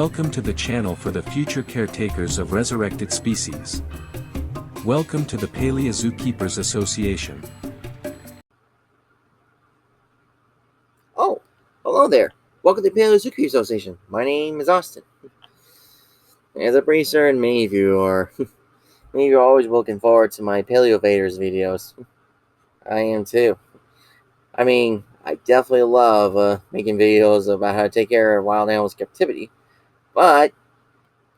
Welcome to the channel for the future caretakers of resurrected species. Welcome to the Paleo-Zoo-Keepers Association. Oh, hello there. Welcome to the Paleo-Zoo-Keepers Association. My name is Austin. As I'm pretty certain many of you are always looking forward to my Paleo-Vaders videos. I am too. I mean, I definitely love making videos about how to take care of wild animals in captivity. But,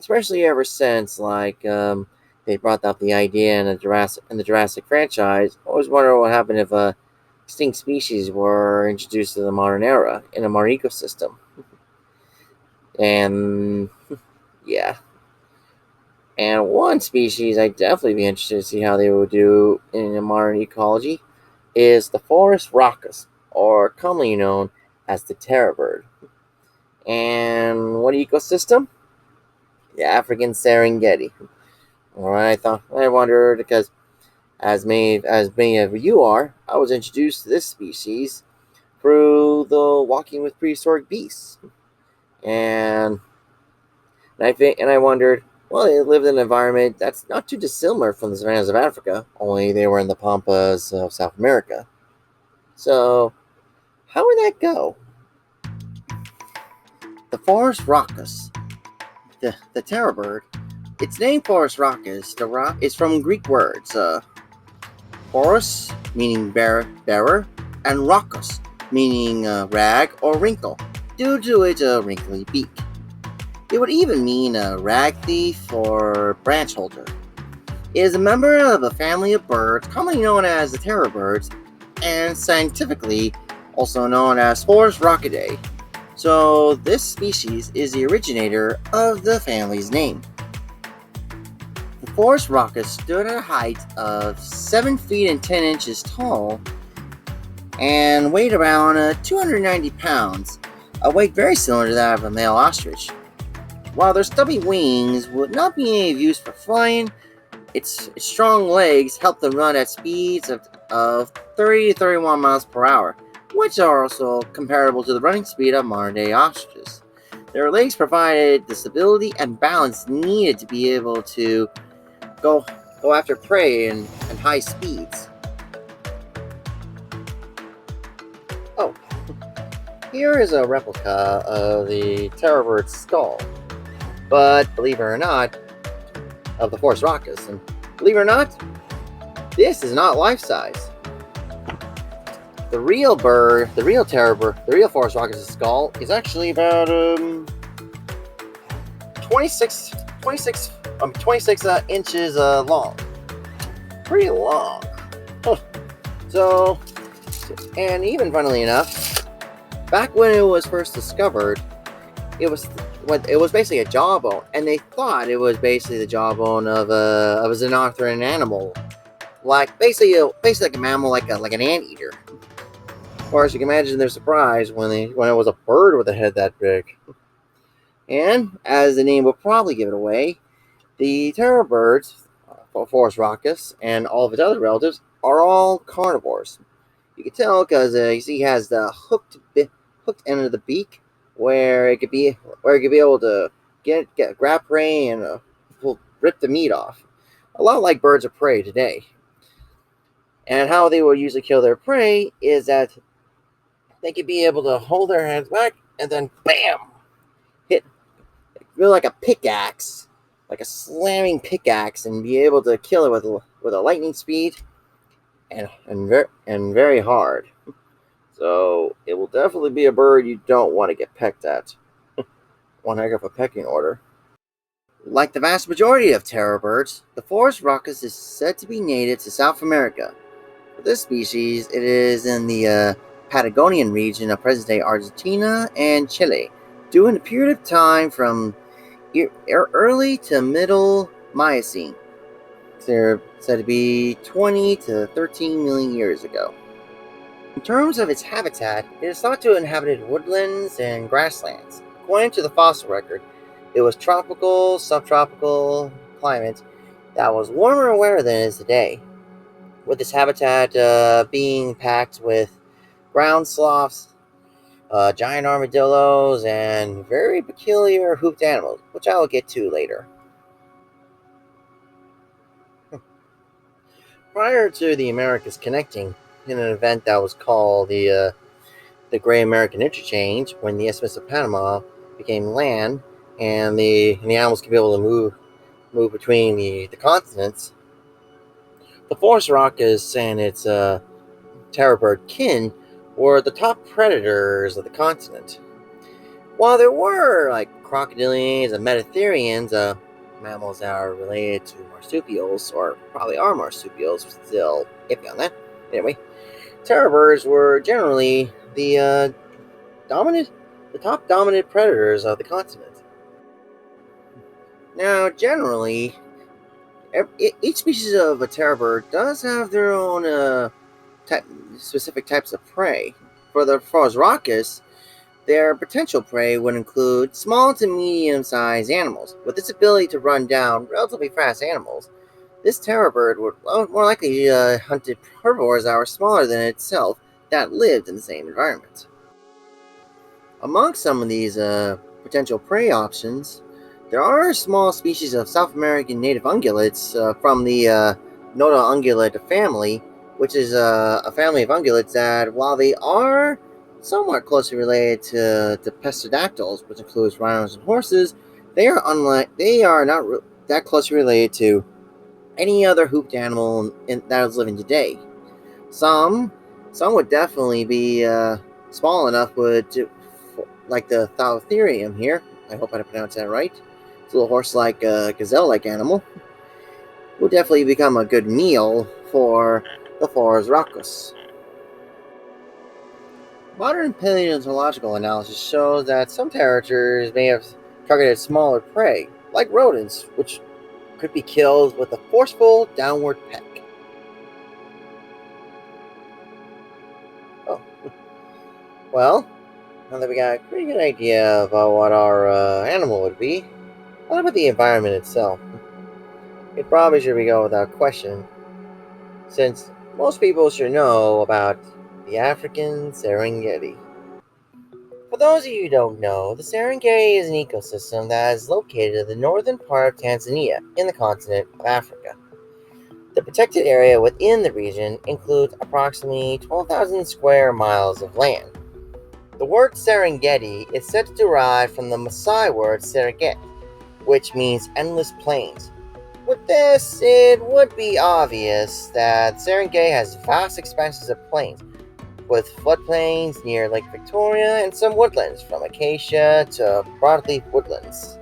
especially ever since, they brought up the idea in the Jurassic franchise, I always wonder what happened if extinct species were introduced to the modern era in a modern ecosystem. And, yeah. And one species I'd definitely be interested to see how they would do in a modern ecology is the Phorusrhacos, or commonly known as the terror bird. And what ecosystem? The African Serengeti. I wondered because, as many of you are, I was introduced to this species through the Walking with Prehistoric Beasts, and I wondered, well, they lived in an environment that's not too dissimilar from the savannas of Africa, only they were in the pampas of South America. So, how would that go? The Phorusrhacos, the terror bird, its name Phorusrhacos is from Greek words, Phorus, meaning bearer, and rhacos, meaning rag or wrinkle, due to its wrinkly beak. It would even mean a rag thief or branch holder. It is a member of a family of birds commonly known as the terror birds, and scientifically also known as Phorusrhacidae. So this species is the originator of the family's name. The Phorusrhacos stood at a height of 7 feet and 10 inches tall and weighed around 290 pounds, a weight very similar to that of a male ostrich. While their stubby wings would not be of use for flying, its strong legs helped them run at speeds of 30 to 31 miles per hour, which are also comparable to the running speed of modern-day ostriches. Their legs provided the stability and balance needed to be able to go after prey in high speeds. Oh, here is a replica of the terror bird's skull. But believe it or not, of the Phorusrhacos, and believe it or not, this is not life-size. The real terror bird, the real Phorusrhacos' skull is actually about 26 inches long. Pretty long. So, and even funnily enough, back when it was first discovered, it was basically a jawbone, and they thought it was basically the jawbone of a xenarthran animal, basically like a mammal, like an anteater. Of course, you can imagine their surprise when it was a bird with a head that big. And as the name will probably give it away, the terror birds, Phorusrhacos, and all of its other relatives are all carnivores. You can tell because you see, he has the hooked end of the beak, where it could be able to grab prey and rip the meat off, a lot like birds of prey today. And how they will usually kill their prey is that they could be able to hold their hands back and then bam, hit really like a pickaxe, like a slamming pickaxe, and be able to kill it with a lightning speed and very hard. So it will definitely be a bird you don't want to get pecked at. One heck of a pecking order. Like the vast majority of terror birds, the Phorusrhacos is said to be native to South America. For this species, it is in the Patagonian region of present-day Argentina and Chile, during a period of time from early to middle Miocene. They're said to be 20 to 13 million years ago. In terms of its habitat, it is thought to have inhabited woodlands and grasslands. According to the fossil record, it was tropical, subtropical climate that was warmer and wetter than it is today, with its habitat being packed with ground sloughs, giant armadillos, and very peculiar hoofed animals, which I will get to later. Prior to the Americas connecting in an event that was called the Great American Interchange, when the Isthmus of Panama became land and the animals could be able to move between the continents, the Phorusrhacos and its terror bird kin were the top predators of the continent. While there were like crocodilians and metatherians, mammals that are related to marsupials, or probably are marsupials, still iffy on that. Anyway, terror birds were generally dominant, the top dominant predators of the continent. Now, generally, each species of a terror bird does have their own type, specific types of prey. For the Phorusrhacos, their potential prey would include small to medium-sized animals. With its ability to run down relatively fast animals, this terror bird would more likely hunt herbivores that were smaller than itself that lived in the same environment. Among some of these potential prey options, there are small species of South American native ungulates from the Noda ungulate family, which is a family of ungulates that, while they are somewhat closely related to pterodactyls, which includes rhinos and horses, they are not that closely related to any other hoofed animal that is living today. Some would definitely be small enough like the Thalatherium here. I hope I pronounced that right. It's a little horse-like, gazelle-like animal. Will definitely become a good meal for the Phorusrhacos. Modern paleontological analysis shows that some predators may have targeted smaller prey, like rodents, which could be killed with a forceful downward peck. Oh, well, now that we got a pretty good idea about what our animal would be, what about the environment itself? It probably should be go without question, since most people should know about the African Serengeti. For those of you who don't know, the Serengeti is an ecosystem that is located in the northern part of Tanzania in the continent of Africa. The protected area within the region includes approximately 12,000 square miles of land. The word Serengeti is said to derive from the Maasai word Serengeti, which means endless plains. With this, it would be obvious that Serengeti has vast expanses of plains, with floodplains near Lake Victoria and some woodlands from acacia to broadleaf woodlands.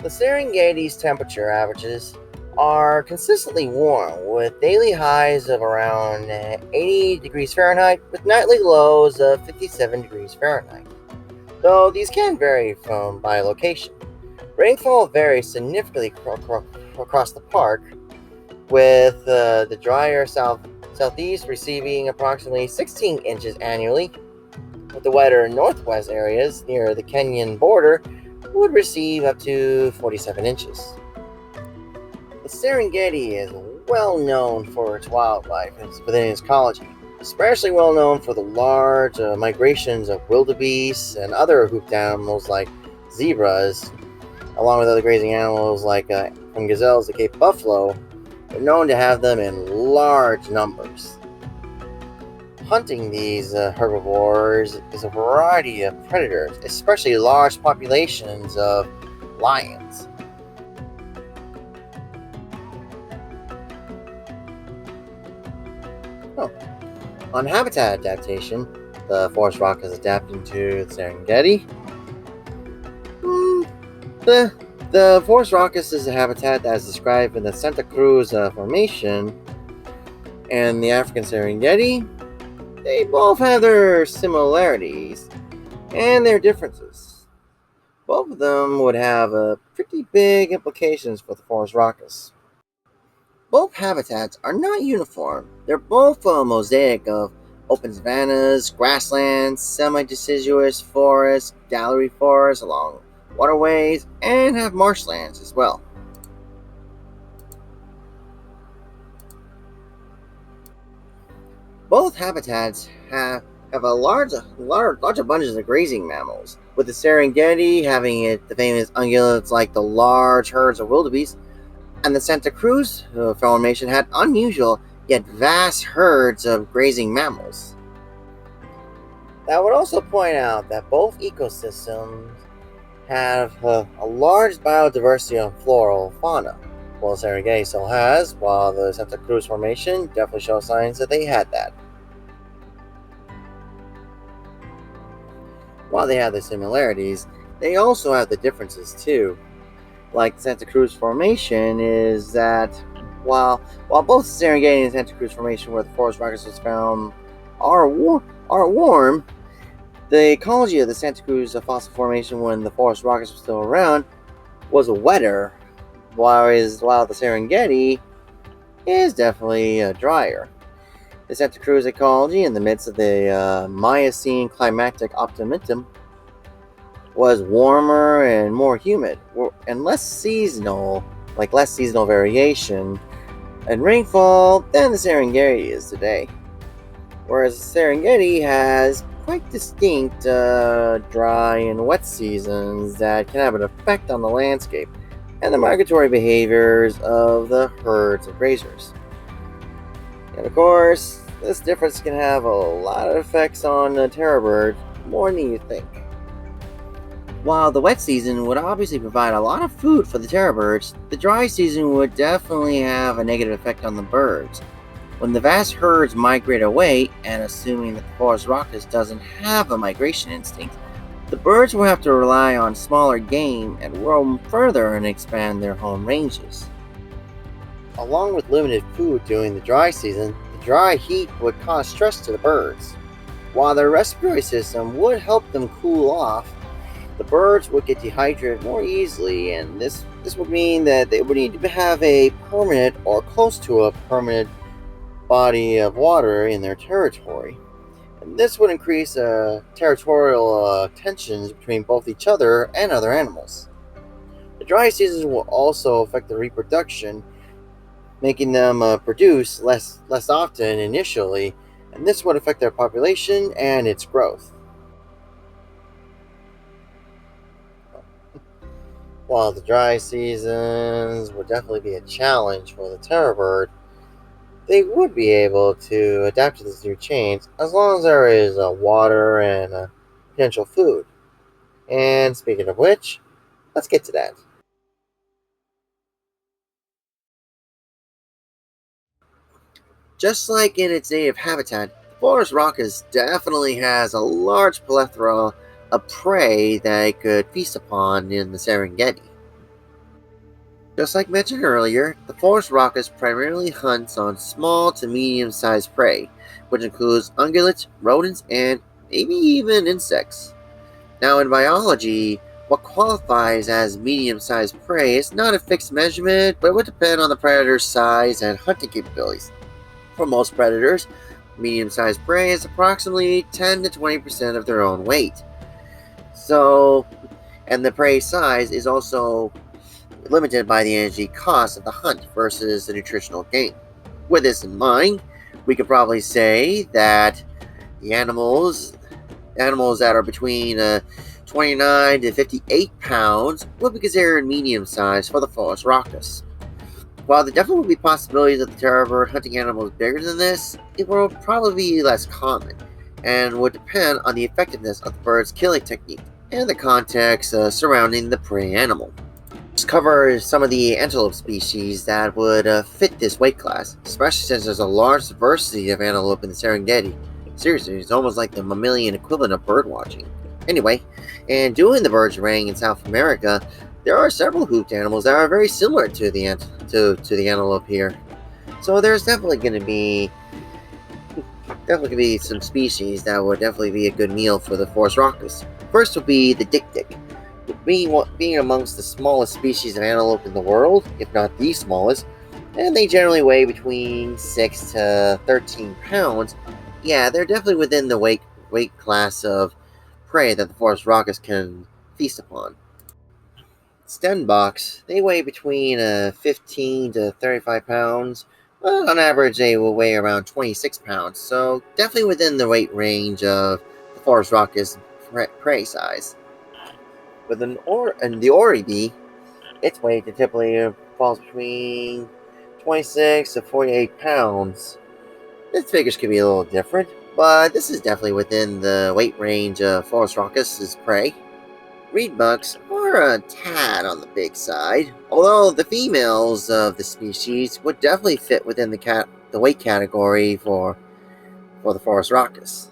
The Serengeti's temperature averages are consistently warm, with daily highs of around 80 degrees Fahrenheit with nightly lows of 57 degrees Fahrenheit, though these can vary by location. Rainfall varies significantly across the park, with the drier southeast receiving approximately 16 inches annually, with the wetter northwest areas near the Kenyan border would receive up to 47 inches. The Serengeti is well known for its wildlife within its ecology, especially well known for the large migrations of wildebeest and other hoofed animals like zebras, along with other grazing animals like from gazelles to Cape buffalo. They're known to have them in large numbers. Hunting these herbivores is a variety of predators, especially large populations of lions. On habitat adaptation, the Phorusrhacos is adapting to the Serengeti. The Phorusrhacos is a habitat that is described in the Santa Cruz Formation and the African Serengeti. They both have their similarities and their differences. Both of them would have pretty big implications for the Phorusrhacos. Both habitats are not uniform. They're both a mosaic of open savannas, grasslands, semi-deciduous forests, gallery forests along waterways, and have marshlands as well. Both habitats have have a large abundance of grazing mammals, with the Serengeti having the famous ungulates like the large herds of wildebeest, and the Santa Cruz Formation had unusual yet vast herds of grazing mammals. I would also point out that both ecosystems have a large biodiversity of floral fauna. Well, Serengeti still has, while the Santa Cruz Formation definitely shows signs that they had that. While they have the similarities, they also have the differences too. Like Santa Cruz Formation is that while both Serengeti and Santa Cruz Formation, where the Phorusrhacos was found, are warm, the ecology of the Santa Cruz fossil formation when the Phorusrhacos was still around was wetter, while the Serengeti is definitely drier. The Santa Cruz ecology in the midst of the Miocene climatic optimum was warmer and more humid, and less seasonal variation and rainfall than the Serengeti is today. Whereas the Serengeti has quite distinct dry and wet seasons that can have an effect on the landscape and the migratory behaviors of the herds of grazers. And of course, this difference can have a lot of effects on the terror bird, more than you think. While the wet season would obviously provide a lot of food for the terror birds, the dry season would definitely have a negative effect on the birds. When the vast herds migrate away, and assuming that the Phorusrhacos doesn't have a migration instinct, the birds will have to rely on smaller game and roam further and expand their home ranges. Along with limited food during the dry season, the dry heat would cause stress to the birds. While their respiratory system would help them cool off, the birds would get dehydrated more easily, and this would mean that they would need to have a permanent or close to a permanent body of water in their territory. And this would increase territorial tensions between both each other and other animals. The dry seasons will also affect the reproduction, making them produce less often initially, and this would affect their population and its growth. While the dry seasons would definitely be a challenge for the terror bird, they would be able to adapt to this new change as long as there is water and potential food. And speaking of which, let's get to that. Just like in its native habitat, Phorusrhacos definitely has a large plethora of prey that it could feast upon in the Serengeti. Just like mentioned earlier, the Phorusrhacos primarily hunts on small to medium-sized prey, which includes ungulates, rodents, and maybe even insects. Now, in biology, what qualifies as medium-sized prey is not a fixed measurement, but it would depend on the predator's size and hunting capabilities. For most predators, medium-sized prey is approximately 10 to 20% of their own weight. So, and the prey size is also limited by the energy cost of the hunt versus the nutritional gain. With this in mind, we could probably say that the animals that are between 29 to 58 pounds would be considered medium sized for the Phorusrhacos. While there definitely will be possibilities of the terror bird hunting animals bigger than this, it will probably be less common and would depend on the effectiveness of the bird's killing technique and the context surrounding the prey animal. Let's cover some of the antelope species that would fit this weight class, especially since there's a large diversity of antelope in the Serengeti. Seriously, it's almost like the mammalian equivalent of bird watching. Anyway, and doing the birds rang in South America, there are several hoofed animals that are very similar to the antelope here. So there's definitely going to be some species that would definitely be a good meal for the Phorusrhacos. First would be the dik-dik. Being amongst the smallest species of antelope in the world, if not the smallest, and they generally weigh between 6 to 13 pounds, yeah, they're definitely within the weight class of prey that the Phorusrhacos can feast upon. Stenboks, they weigh between 15 to 35 pounds, Well, on average, they will weigh around 26 pounds, so definitely within the weight range of the Phorusrhacos prey size. With the Oribi, its weight typically falls between 26 to 48 pounds. Its figures could be a little different, but this is definitely within the weight range of Phorusrhacos' prey. Reedbucks are a tad on the big side, although the females of the species would definitely fit within the weight category for the Phorusrhacos.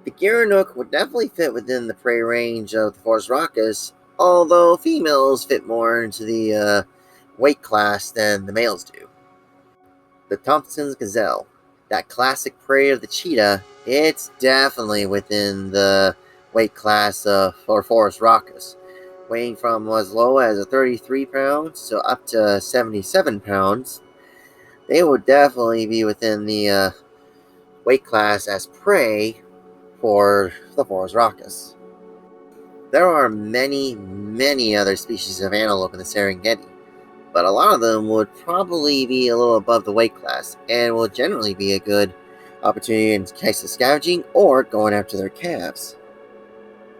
The Gearnook would definitely fit within the prey range of the Phorusrhacos, although females fit more into the weight class than the males do. The Thompson's Gazelle, that classic prey of the cheetah, it's definitely within the weight class for Phorusrhacos, weighing from as low as 33 pounds to up to 77 pounds. They would definitely be within the weight class as prey for the Phorusrhacos. There are many other species of antelope in the Serengeti, but a lot of them would probably be a little above the weight class and will generally be a good opportunity in case of scavenging or going after their calves.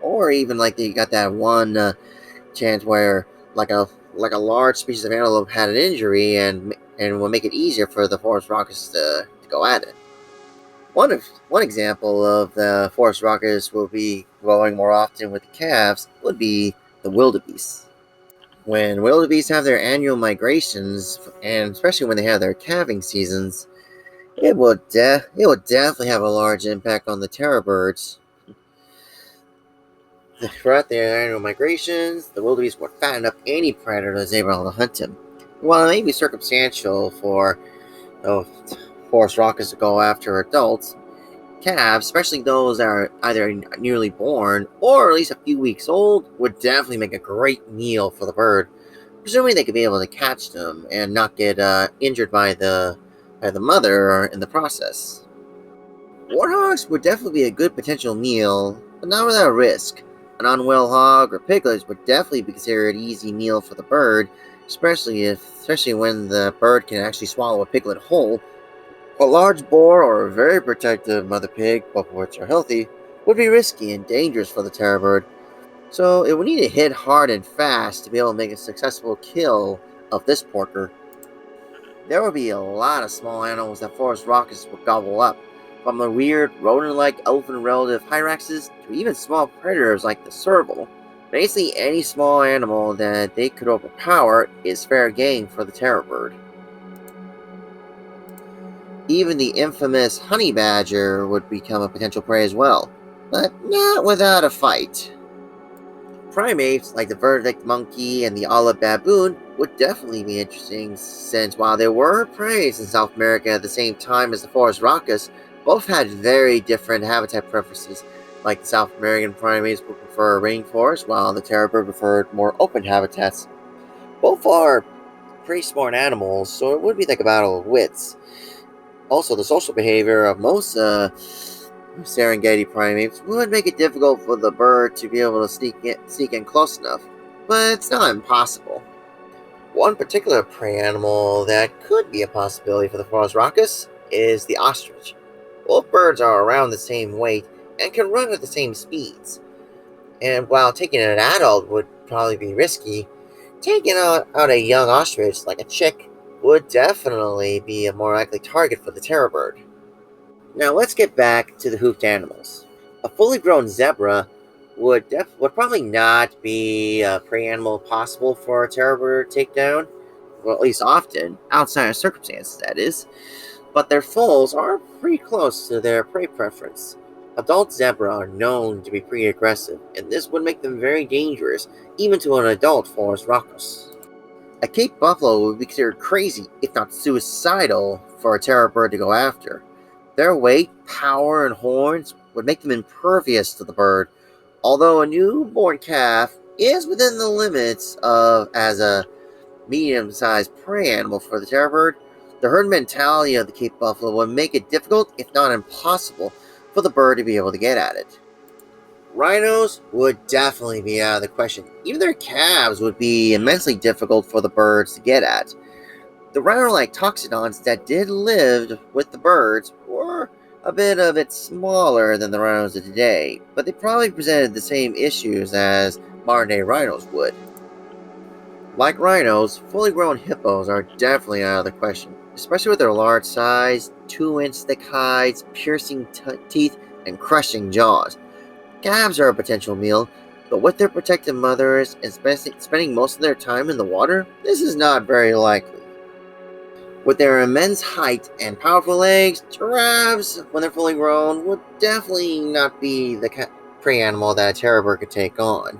Or even like you got that one chance where like a large species of antelope had an injury and will make it easier for the Phorusrhacos to go at it. One example of the Phorusrhacos will be growing more often with the calves would be the wildebeest. When wildebeest have their annual migrations, and especially when they have their calving seasons, it will definitely have a large impact on the terror birds. Throughout their annual migrations, the wildebeest would fatten up any predator that's able to hunt them. While it may be circumstantial for Phorusrhacos to go after adults, calves, especially those that are either newly born or at least a few weeks old, would definitely make a great meal for the bird, presuming they could be able to catch them and not get injured by the mother in the process. Warthogs would definitely be a good potential meal, but not without risk. An unwell hog or piglet would definitely be considered an easy meal for the bird, especially when the bird can actually swallow a piglet whole. A large boar or a very protective mother pig, both of which are healthy, would be risky and dangerous for the terror bird, so it would need to hit hard and fast to be able to make a successful kill of this porker. There would be a lot of small animals that Phorusrhacos would gobble up, from the weird rodent-like elephant relative hyraxes to even small predators like the serval. Basically, any small animal that they could overpower is fair game for the terror bird. Even the infamous honey badger would become a potential prey as well, but not without a fight. Primates like the verdict monkey and the olive baboon would definitely be interesting, since while they were preys in South America at the same time as the Phorusrhacos, both had very different habitat preferences. Like the South American primates would prefer rainforest, while the terror bird preferred more open habitats. Both are pretty smart animals, so it would be like a battle of wits. Also, the social behavior of most Serengeti primates would make it difficult for the bird to be able to sneak in close enough, but it's not impossible. One particular prey animal that could be a possibility for the Phorusrhacos is the ostrich. Both birds are around the same weight and can run at the same speeds, and while taking an adult would probably be risky, taking out a young ostrich like a chick would definitely be a more likely target for the terror bird. Now let's get back to the hoofed animals. A fully grown zebra would probably not be a prey animal possible for a terror bird takedown, well, at least often, outside of circumstances, that is, but their foals are pretty close to their prey preference. Adult zebra are known to be pretty aggressive, and this would make them very dangerous, even to an adult Phorusrhacos. A Cape buffalo would be considered crazy, if not suicidal, for a terror bird to go after. Their weight, power, and horns would make them impervious to the bird, although a newborn calf is within the limits of as a medium-sized prey animal for the terror bird. The herd mentality of the Cape buffalo would make it difficult, if not impossible, for the bird to be able to get at it. Rhinos would definitely be out of the question. Even their calves would be immensely difficult for the birds to get at. The rhino-like toxodons that did live with the birds were a bit smaller than the rhinos of today, but they probably presented the same issues as modern-day rhinos would. Like rhinos, fully grown hippos are definitely out of the question, especially with their large size, 2-inch thick hides, piercing teeth, and crushing jaws. Calves are a potential meal, but with their protective mothers and spending most of their time in the water, this is not very likely. With their immense height and powerful legs, giraffes, when they're fully grown, would definitely not be the prey animal that a terror bird could take on.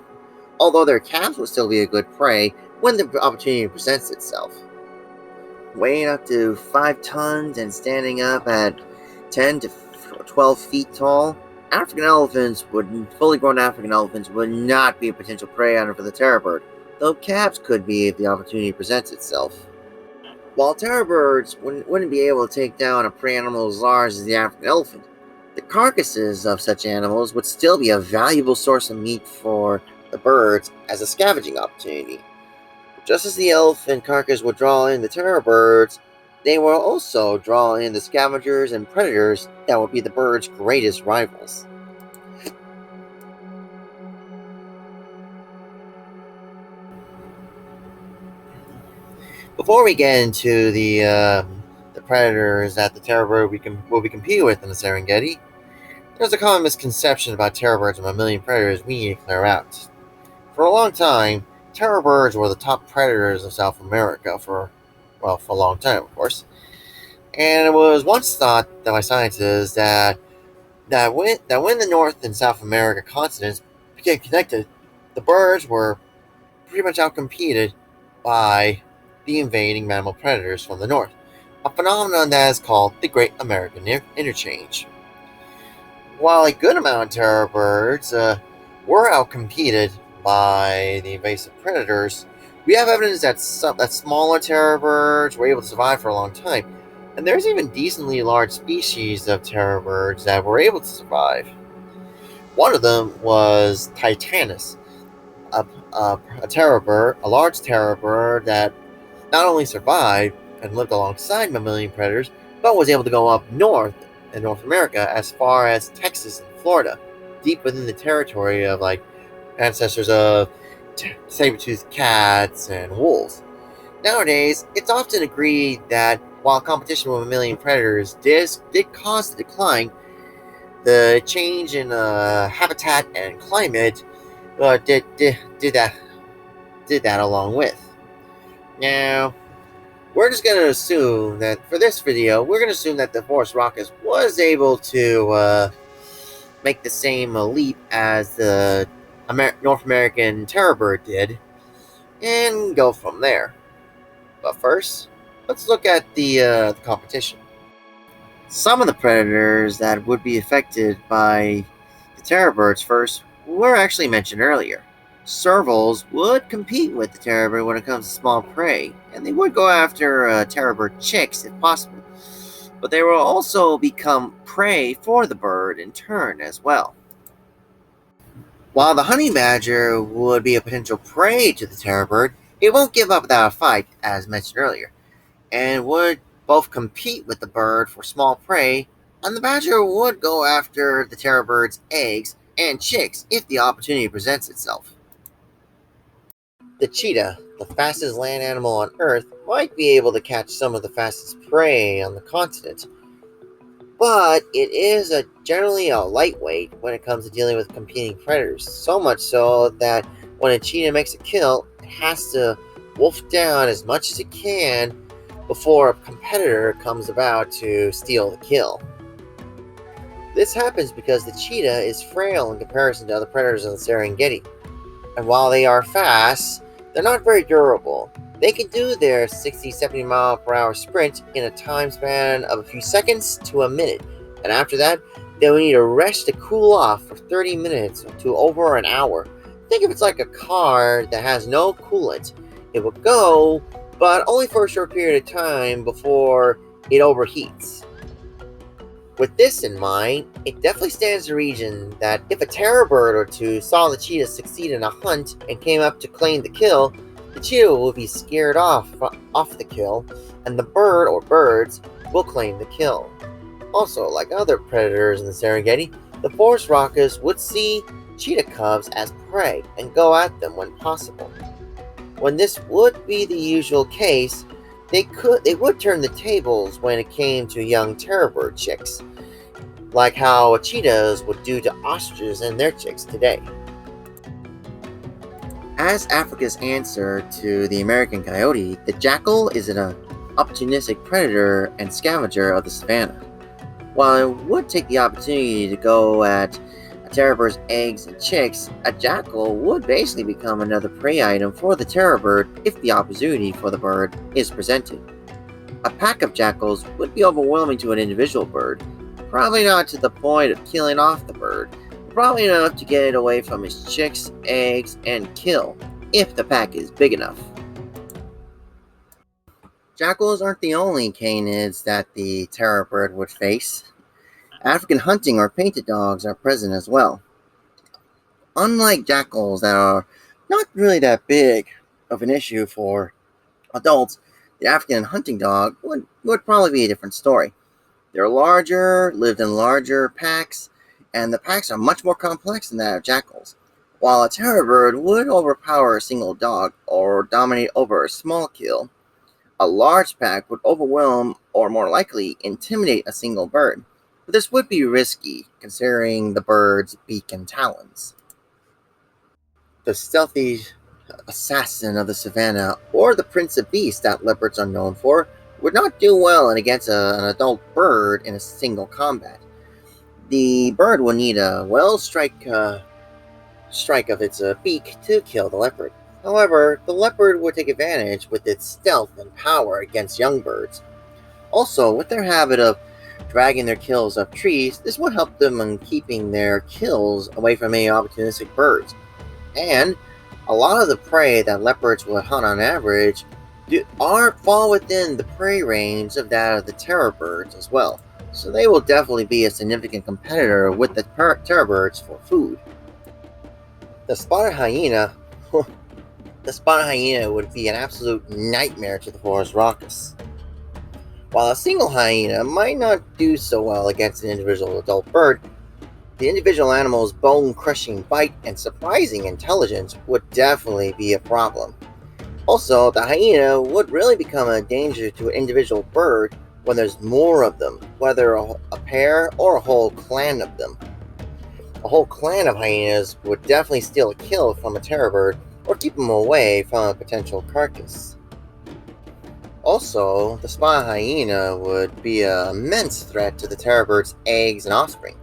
Although their calves would still be a good prey when the opportunity presents itself. Weighing up to 5 tons and standing up at 10 to 12 feet tall, fully grown African elephants would not be a potential prey item for the terror bird, though calves could be if the opportunity presents itself. While terror birds wouldn't be able to take down a prey animal as large as the African elephant, the carcasses of such animals would still be a valuable source of meat for the birds as a scavenging opportunity. Just as the elephant carcass would draw in the terror birds, they will also draw in the scavengers and predators that would be the birds' greatest rivals. Before we get into the predators that the terror bird will be competing with in the Serengeti, there's a common misconception about terror birds and mammalian predators we need to clear out. For a long time, terror birds were the top predators of South America for a long time, of course. And it was once thought that by scientists that when the North and South America continents became connected, the birds were pretty much outcompeted by the invading mammal predators from the north, a phenomenon that is called the Great American Interchange. While a good amount of terror birds were outcompeted by the invasive predators, we have evidence that smaller terror birds were able to survive for a long time, and there's even decently large species of terror birds that were able to survive. One of them was Titanus, a large terror bird that not only survived and lived alongside mammalian predators, but was able to go up north in North America as far as Texas and Florida, deep within the territory of ancestors of saber-toothed cats and wolves. Nowadays, it's often agreed that while competition with mammalian predators did cause the decline, the change in habitat and climate did that along with. Now, we're just going to assume that for this video, the Phorusrhacos was able to make the same leap as the North American terror bird did, and go from there. But first, let's look at the competition. Some of the predators that would be affected by the terror birds first were actually mentioned earlier. Servals would compete with the terror bird when it comes to small prey, and they would go after terror bird chicks if possible. But they will also become prey for the bird in turn as well. While the honey badger would be a potential prey to the terror bird, it won't give up without a fight, as mentioned earlier, and would both compete with the bird for small prey, and the badger would go after the terror bird's eggs and chicks if the opportunity presents itself. The cheetah, the fastest land animal on Earth, might be able to catch some of the fastest prey on the continent, but it is generally a lightweight when it comes to dealing with competing predators, so much so that when a cheetah makes a kill, it has to wolf down as much as it can before a competitor comes about to steal the kill. This happens because the cheetah is frail in comparison to other predators in the Serengeti, and while they are fast, they're not very durable. They can do their 60-70 mile per hour sprint in a time span of a few seconds to a minute, and after that, they will need a rest to cool off for 30 minutes to over an hour. Think of it like a car that has no coolant. It will go, but only for a short period of time before it overheats. With this in mind, it definitely stands to reason that if a terror bird or two saw the cheetah succeed in a hunt and came up to claim the kill, the cheetah will be scared off the kill, and the bird or birds will claim the kill. Also, like other predators in the Serengeti, the Phorusrhacos would see cheetah cubs as prey and go at them when possible. When this would be the usual case, they would turn the tables when it came to young terror bird chicks, like how cheetahs would do to ostriches and their chicks today. As Africa's answer to the American coyote, the jackal is an opportunistic predator and scavenger of the savanna. While it would take the opportunity to go at a terror bird's eggs and chicks, a jackal would basically become another prey item for the terror bird if the opportunity for the bird is presented. A pack of jackals would be overwhelming to an individual bird, probably not to the point of killing off the bird, but probably enough to get it away from its chicks, eggs, and kill, if the pack is big enough. Jackals aren't the only canids that the terror bird would face. African hunting or painted dogs are present as well. Unlike jackals that are not really that big of an issue for adults, the African hunting dog would probably be a different story. They're larger, lived in larger packs, and the packs are much more complex than that of jackals. While a terror bird would overpower a single dog or dominate over a small kill, a large pack would overwhelm or more likely intimidate a single bird. But this would be risky, considering the bird's beak and talons. The stealthy assassin of the savannah, or the prince of beasts that leopards are known for, would not do well against an adult bird in a single combat. The bird would need a strike of its beak to kill the leopard. However, the leopard would take advantage with its stealth and power against young birds. Also, with their habit of dragging their kills up trees, this would help them in keeping their kills away from any opportunistic birds. And a lot of the prey that leopards would hunt on average fall within the prey range of that of the terror birds as well. So they will definitely be a significant competitor with the terror birds for food. The spotted hyena would be an absolute nightmare to the Phorusrhacos. While a single hyena might not do so well against an individual adult bird, the individual animal's bone-crushing bite and surprising intelligence would definitely be a problem. Also, the hyena would really become a danger to an individual bird when there's more of them, whether a pair or a whole clan of them. A whole clan of hyenas would definitely steal a kill from a terror bird or keep them away from a potential carcass. Also, the spotted hyena would be an immense threat to the terror bird's eggs and offspring.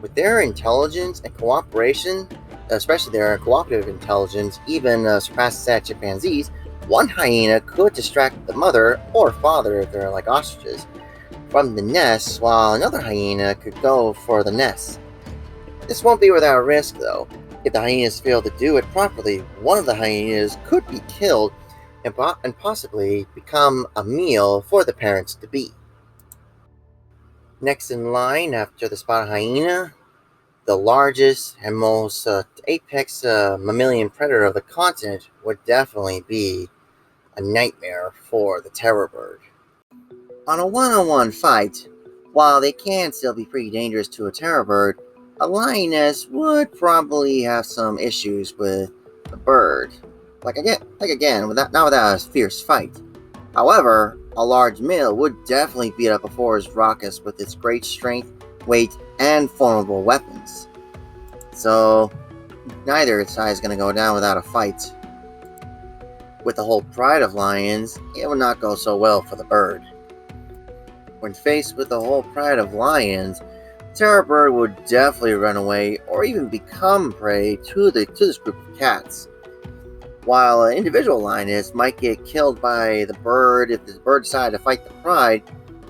With their intelligence and cooperation, especially their cooperative intelligence, even surpasses that of chimpanzees, one hyena could distract the mother or father, if they're like ostriches, from the nest, while another hyena could go for the nest. This won't be without risk, though. If the hyenas fail to do it properly, one of the hyenas could be killed and possibly become a meal for the parents-to-be. Next in line after the spotted hyena, the largest and most apex mammalian predator of the continent would definitely be a nightmare for the terror bird. On a one-on-one fight, while they can still be pretty dangerous to a terror bird, a lioness would probably have some issues with the bird. Not without a fierce fight. However, a large male would definitely beat up a Phorusrhacos with its great strength, weight, and formidable weapons. So, neither side is going to go down without a fight. With the whole pride of lions, it would not go so well for the bird. When faced with the whole pride of lions, the terror bird would definitely run away or even become prey to this group of cats. While an individual lioness might get killed by the bird if the bird decided to fight the pride,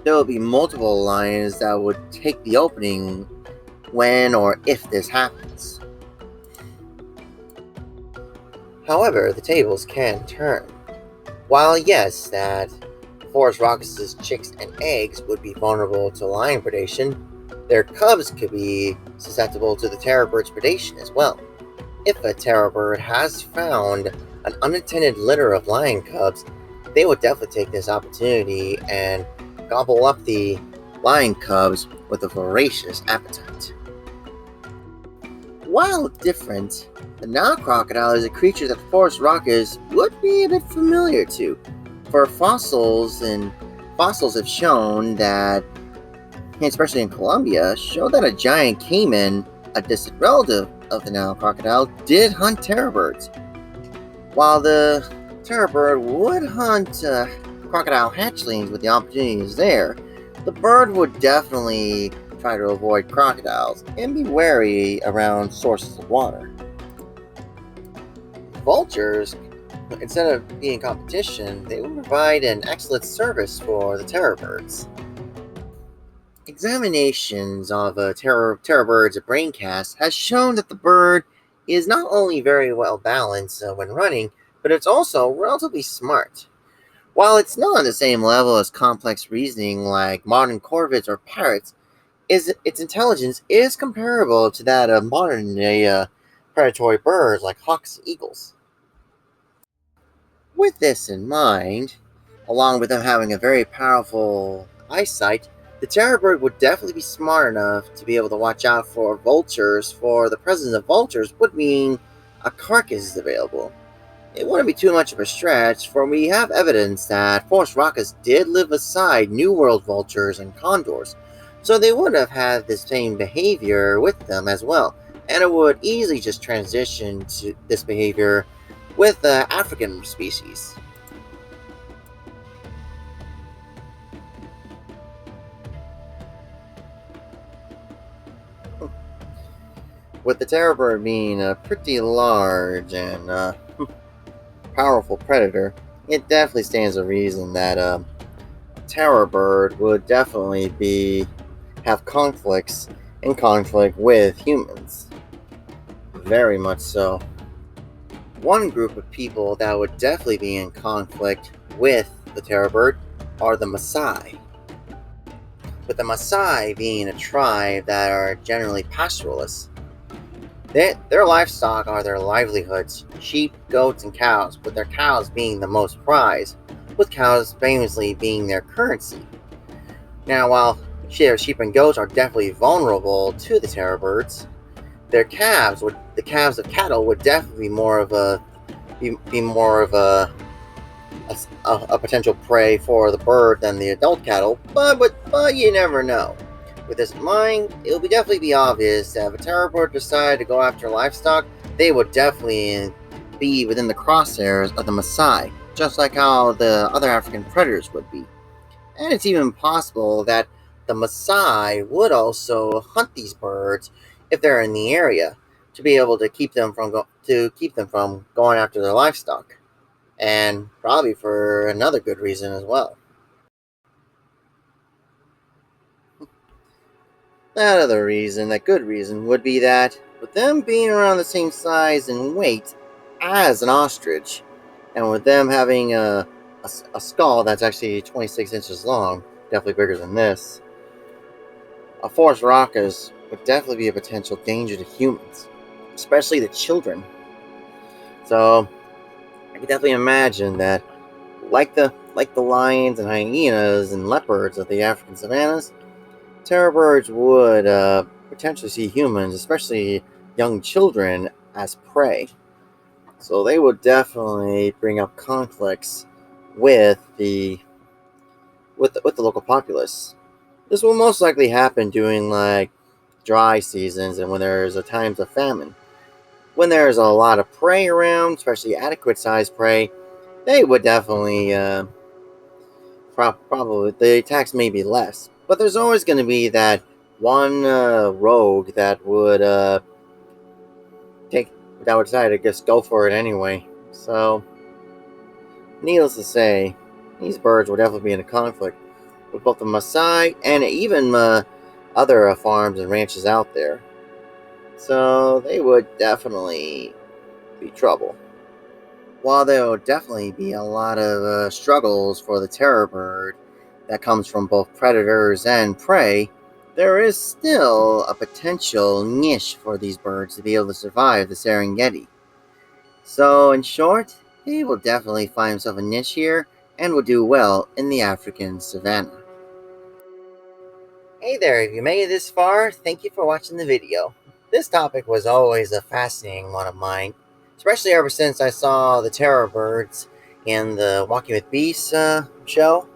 there will be multiple lions that would take the opening when or if this happens. However, the tables can turn. While yes, that Phorusrhacos' chicks and eggs would be vulnerable to lion predation, their cubs could be susceptible to the terror bird's predation as well. If a terror bird has found an unattended litter of lion cubs, they would definitely take this opportunity and gobble up the lion cubs with a voracious appetite. While different, the Nile crocodile is a creature that the Phorusrhacos would be a bit familiar to, for fossils have shown that, especially in Colombia, show that a giant caiman, a distant relative of the Nile crocodile, did hunt terror birds. While the terror bird would hunt crocodile hatchlings when the opportunity is there, the bird would definitely try to avoid crocodiles and be wary around sources of water. Vultures, instead of being competition, they would provide an excellent service for the terror birds. Examinations of a terror bird's brain cast has shown that the bird is not only very well balanced when running, but it's also relatively smart. While it's not on the same level as complex reasoning like modern corvids or parrots, its intelligence is comparable to that of modern-day predatory birds like hawks and eagles. With this in mind, along with them having a very powerful eyesight, the terror bird would definitely be smart enough to be able to watch out for vultures, for the presence of vultures would mean a carcass is available. It wouldn't be too much of a stretch, for we have evidence that Phorusrhacos did live beside New World vultures and condors, so they would have had the same behavior with them as well, and it would easily just transition to this behavior with the African species. With the terror bird being a pretty large and powerful predator, it definitely stands to reason that a terror bird would definitely have conflict with humans. Very much so. One group of people that would definitely be in conflict with the terror bird are the Maasai. With the Maasai being a tribe that are generally pastoralists, their livestock are their livelihoods, sheep, goats, and cows, with their cows being the most prized, with cows famously being their currency. Now, while sheep and goats are definitely vulnerable to the terror birds, the calves of cattle would definitely be more of a potential prey for the bird than the adult cattle, but you never know. With this in mind, it will definitely be obvious that if a terror bird decided to go after livestock, they would definitely be within the crosshairs of the Maasai, just like how the other African predators would be. And it's even possible that the Maasai would also hunt these birds if they're in the area to be able to keep them from going after their livestock, and probably for another good reason as well. That good reason, would be that with them being around the same size and weight as an ostrich, and with them having a skull that's actually 26 inches long, definitely bigger than this, a Phorusrhacos would definitely be a potential danger to humans, especially the children. So I can definitely imagine that, like the lions and hyenas and leopards of the African savannas, terror birds would potentially see humans, especially young children, as prey. So they would definitely bring up conflicts with the local populace. This will most likely happen during like dry seasons and when there's a times of famine. When there's a lot of prey around, especially adequate sized prey, they would definitely probably the attacks may be less. But there's always going to be that one rogue take that would decide to just go for it anyway. So, needless to say, these birds will definitely be in a conflict with both the Maasai and even other farms and ranches out there. So they would definitely be trouble. While there will definitely be a lot of struggles for the terror bird that comes from both predators and prey, there is still a potential niche for these birds to be able to survive the Serengeti. So, in short, he will definitely find himself a niche here and will do well in the African savanna. Hey there, if you made it this far, thank you for watching the video. This topic was always a fascinating one of mine, especially ever since I saw the terror birds in the Walking with Beasts show,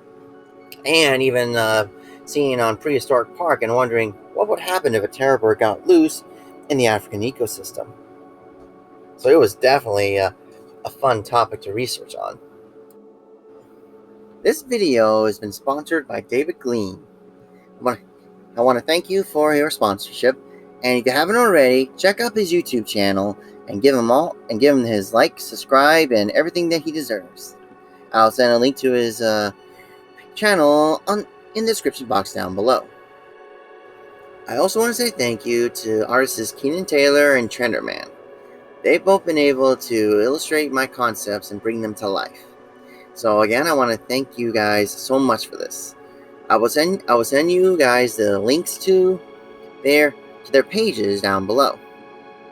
and even seeing on Prehistoric Park and wondering what would happen if a terror bird got loose in the African ecosystem. So it was definitely a fun topic to research on. This video has been sponsored by David Glean. I want to thank you for your sponsorship, and if you haven't already, check out his YouTube channel and give him his like, subscribe, and everything that he deserves. I'll send a link to his channel in the description box down below. I also want to say thank you to artists Keenan Taylor and TrendorMan. They've both been able to illustrate my concepts and bring them to life. So again, I want to thank you guys so much for this. I will send you guys the links to their pages down below.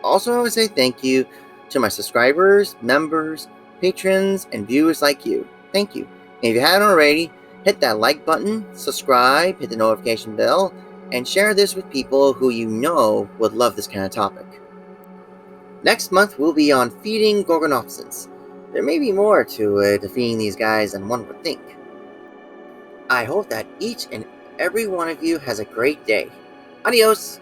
Also, I want to say thank you to my subscribers, members, patrons, and viewers like you. Thank you. And if you haven't already, hit that like button, subscribe, hit the notification bell, and share this with people who you know would love this kind of topic. Next month, we'll be on feeding Gorgonopsids. There may be more to feeding these guys than one would think. I hope that each and every one of you has a great day. Adios!